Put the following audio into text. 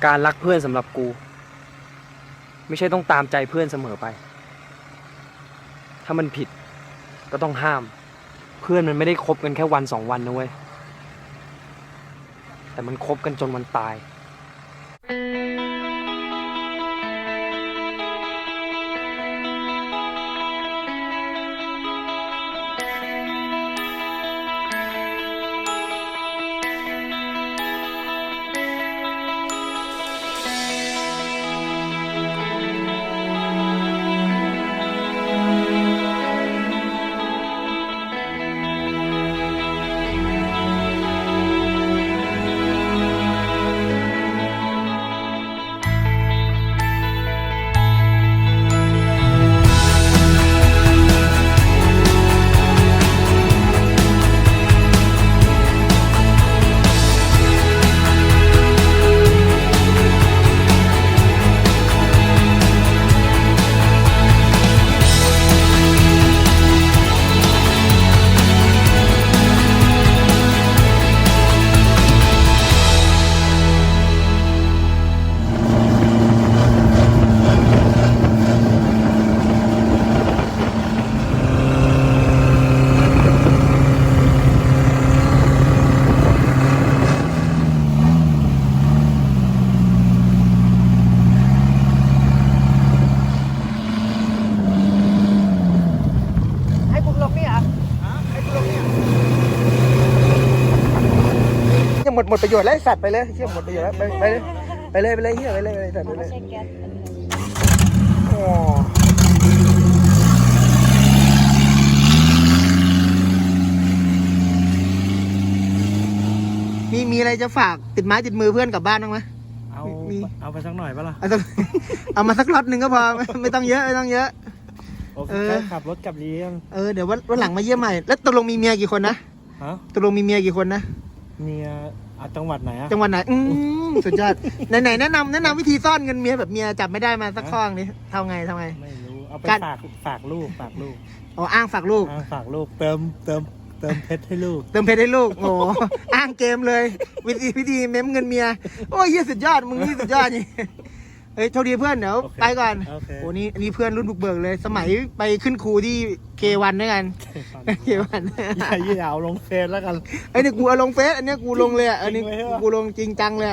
การรักเพื่อนสำหรับกู ไม่ใช่ต้องตามใจเพื่อนเสมอไป ถ้ามันผิดก็ต้องห้าม เพื่อนมันไม่ได้คบกันแค่วันสองวันนะเว้ย แต่มันคบกันจนวันตาย ให้กูลงนี่เหรอให้กูลงนี่จะหมดประโยชน์แล้วสัตว์ไปเลยเชี่ยหมดประโยชน์แล้วไปเลยเฮียไปเลยสัตว์ไปเลยอ๋อมีอะไรจะฝากติดไม้ติดมือเพื่อนกลับบ้านบ้างไหมเอาไปสักหน่อยปะล่ะ เอามาสักล็อตหนึ่งก็พอไม่ต้องเยอะแค่ขับรถกลับเรียน เดี๋ยววันหลังมาเยี่ยมใหม่แล้วตกลงมีเมียกี่คนนะ ฮะ ตกลงมีเมียกี่คนนะ เมียจังหวัดไหนอะ จังหวัดไหนสุดยอดไหนแนะนำวิธีซ่อนเงินเมียแบบเมียจับไม่ได้มาสักข้อนี้ทำไงไม่รู้เอาไปฝากลูกอ๋ออ้างฝากลูกเติมเพชรให้ลูก เติมเพชรให้ลูกโอ้อ้างเกมเลยวิธีเม้มเงินเมียโอ้ยเฮียสุดยอดมึงนี่สุดยอดนี่เฮ้ยโชคดีเพื่อนเดี๋ยวไปก่อนโอ้นี่เพื่อนรุ่นบุกเบิกเลยสมัยไปขึ้นครูที่K1ด้วยกันK1อย่าเอาลงเฟซแล้วกันไอ้นี่กูเอาลงเฟซอันนี้กูลงเลยอันนี้กูลงจริงจังเลย